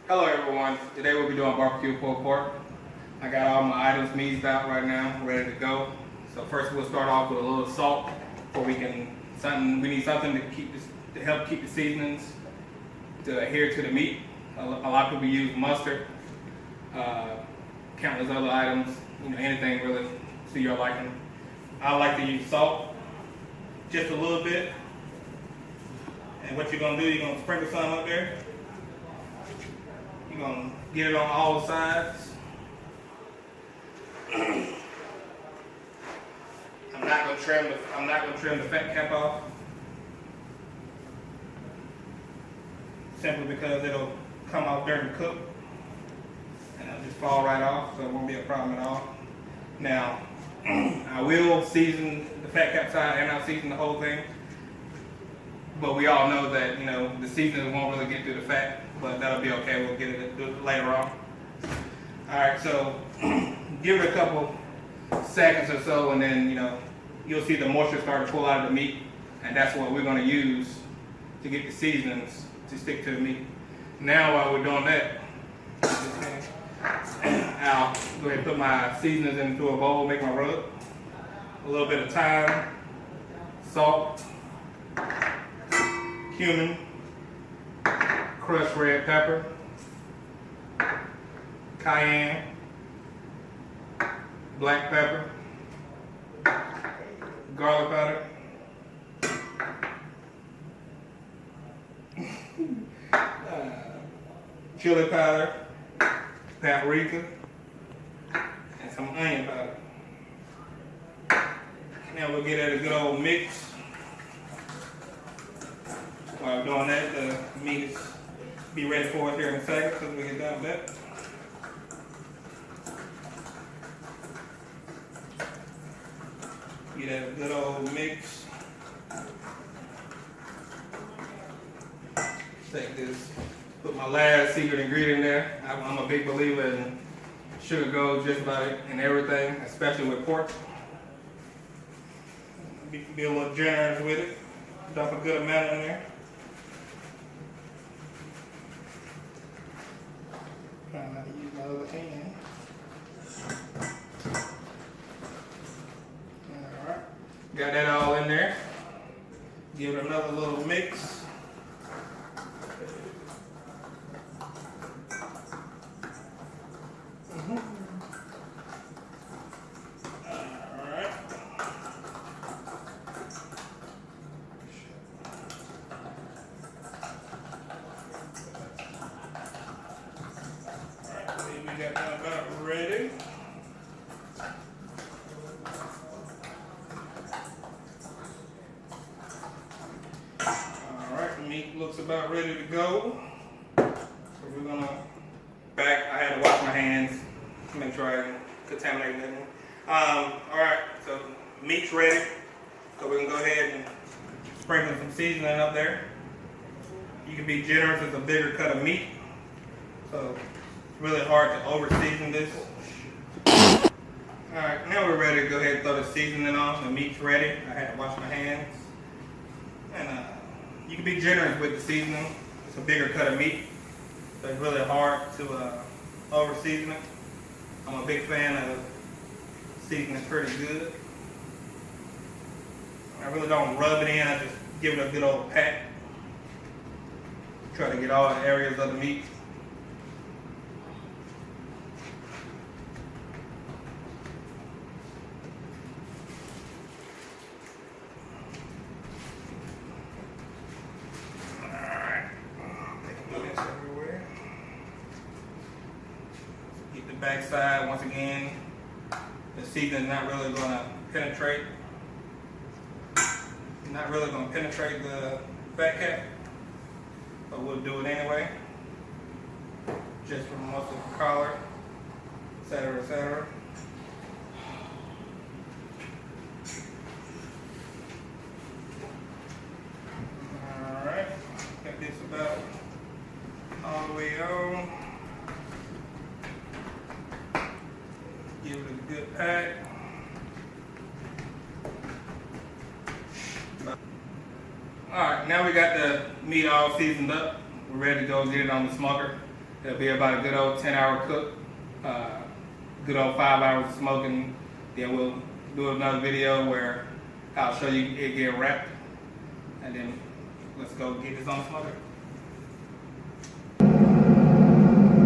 Hello everyone, today we'll be doing barbecue pulled pork. I got all my items meased out right now, ready to go. So first we'll start off with a little salt, before we need something to help keep the seasonings to adhere to the meat. A lot of people use mustard, countless other items, anything really to your liking. I like to use salt, just a little bit. And what you're gonna do, you're gonna sprinkle some up there. You're gonna get it on all sides. I'm not gonna trim the fat cap off, simply because it'll come off during the cook and it'll just fall right off, so it won't be a problem at all. Now, I will season the fat cap side and I'll season the whole thing, but we all know that the seasoning won't really get through the fat, but that'll be okay. We'll get it later on. All right, so give it a couple seconds or so, and then you'll see the moisture start to pull out of the meat, and that's what we're going to use to get the seasonings to stick to the meat. Now, while we're doing that, I'll go ahead and put my seasonings into a bowl, make my rub. A little bit of thyme, salt, cumin, crushed red pepper, cayenne, black pepper, garlic powder, chili powder, paprika, and some onion powder. Now we'll get at a good old mix. While doing that, the meat is be ready for us here in a second, so we get done with that. Get that good old mix. Take this, put my last secret ingredient there. I'm a big believer in sugar goes just about in everything, especially with pork. Be a little generous with it. Dump a good amount in there. Trying not to use my other hand. Alright. Got that all in there. Give it another little mix. Alright. We got that about ready. Alright, the meat looks about ready to go. So we're gonna I had to wash my hands to make sure I didn't contaminate anything. Alright, so meat's ready. So we can go ahead and sprinkle some seasoning up there. You can be generous with a bigger cut of meat. So it's really hard to over season this. Alright, now we're ready to go ahead and throw the seasoning on. The meat's ready. I had to wash my hands. And you can be generous with the seasoning. It's a bigger cut of meat. So it's really hard to over season it. I'm a big fan of seasoning pretty good. I really don't rub it in, I just give it a good old pat. Try to get all the areas of the meat. Backside, once again, the seasoning is not really going to penetrate. Not really going to penetrate the fat cap, but we'll do it anyway. Just from most of the collar, etc., etc. All right, got this about all the way on. Give it a good pat. Alright, now we got the meat all seasoned up. We're ready to go get it on the smoker. It'll be about a good old 10-hour cook, good old 5 hours of smoking. Then we'll do another video where I'll show you it get wrapped, and then let's go get this on smoker.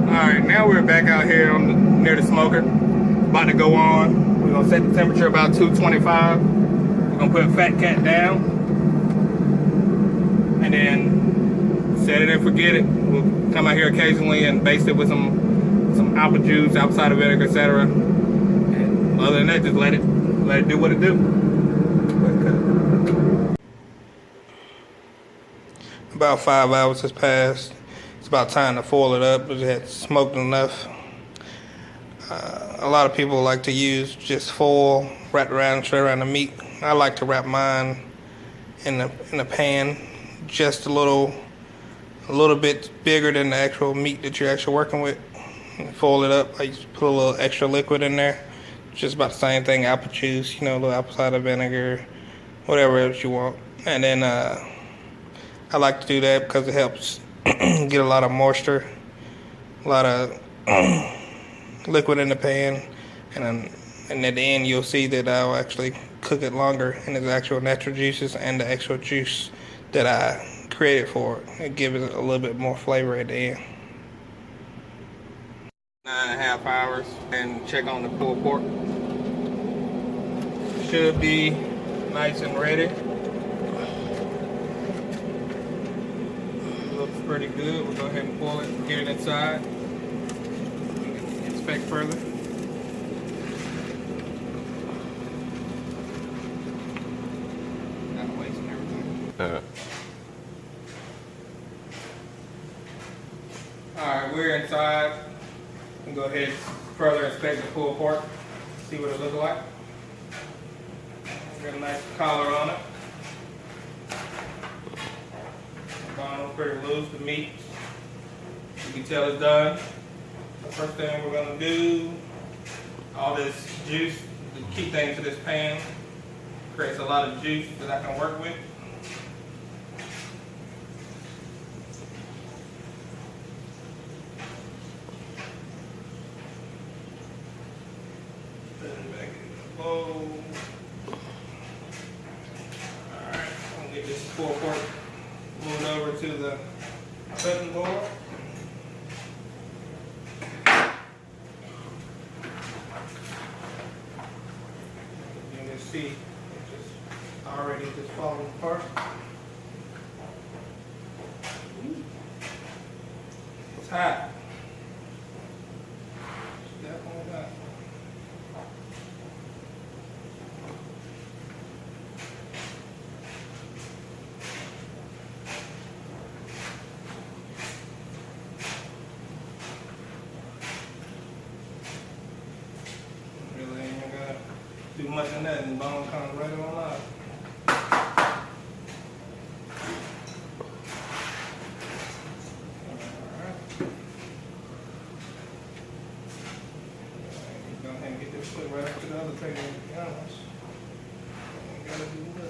Alright, now we're back out here near the smoker. About to go on. We're gonna set the temperature about 225. We're gonna put Fat Cat down, and then set it and forget it. We'll come out here occasionally and baste it with some apple juice, apple cider vinegar, etc. And other than that, just let it do what it do. About 5 hours has passed. It's about time to foil it up. It had smoked enough. A lot of people like to use just foil wrapped around, straight around the meat. I like to wrap mine in the pan, just a little bit bigger than the actual meat that you're actually working with. And fold it up. I used to put a little extra liquid in there. Just about the same thing, apple juice, a little apple cider vinegar, whatever else you want. And then I like to do that because it helps get a lot of moisture, a lot of liquid in the pan, and at the end you'll see that I'll actually cook it longer in its actual natural juices and the actual juice that I created for it. It gives it a little bit more flavor at the end. 9.5 hours, and check on the pulled pork. Should be nice and ready. Looks pretty good. We'll go ahead and pull it, get it inside, inspect further. Not wasting everything. Alright, we're inside. We'll go ahead and further inspect the pulled pork, see what it looks like. Got a nice collar on it. The bone's pretty loose, the meat, you can tell it's done. The first thing we're going to do, all this juice, the key thing to this pan, creates a lot of juice that I can work with. Put it back in the bowl. Alright, I'm going to get this pulled pork moved over to the cutting board. You can see it's just already just falling apart. It's hot. It's definitely hot. Really ain't gonna do much of that, and the bone comes right on out. Go ahead and get this put right up to the other table, to be honest. Ain't gotta do much.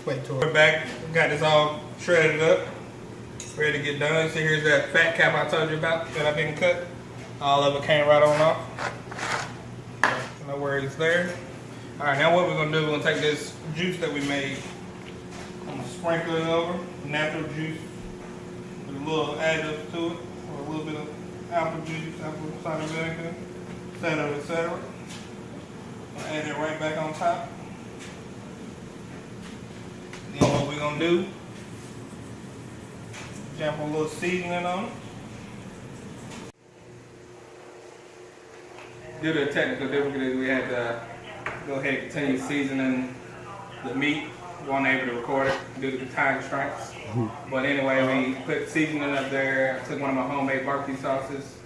Wait till we're back. Got this all shredded up, ready to get done. So here's that fat cap I told you about that I didn't cut. All of it came right on off. No worries there. All right, now what we're gonna do? We're gonna take this juice that we made. I'm gonna sprinkle it over, natural juice, with a little additive to it, or a little bit of apple juice, apple cider vinegar, etc., etc. I'll add it right back on top. Then what we're gonna do, jump a little seasoning on it. due to the technical difficulties, we had to go ahead and continue seasoning the meat. We weren't able to record it due to the time constraints. But anyway, we put seasoning up there. I took one of my homemade barbecue sauces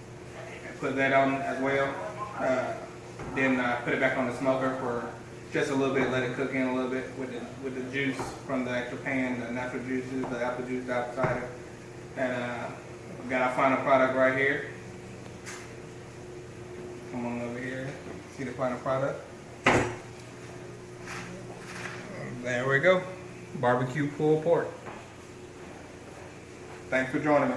and put that on as well. Then put it back on the smoker for just a little bit, let it cook in a little bit with the juice from the actual pan, the natural juices, the apple juice, the apple cider. And we got our final product right here. Come on over here, see the final product. There we go, barbecue pulled pork. Thanks for joining me.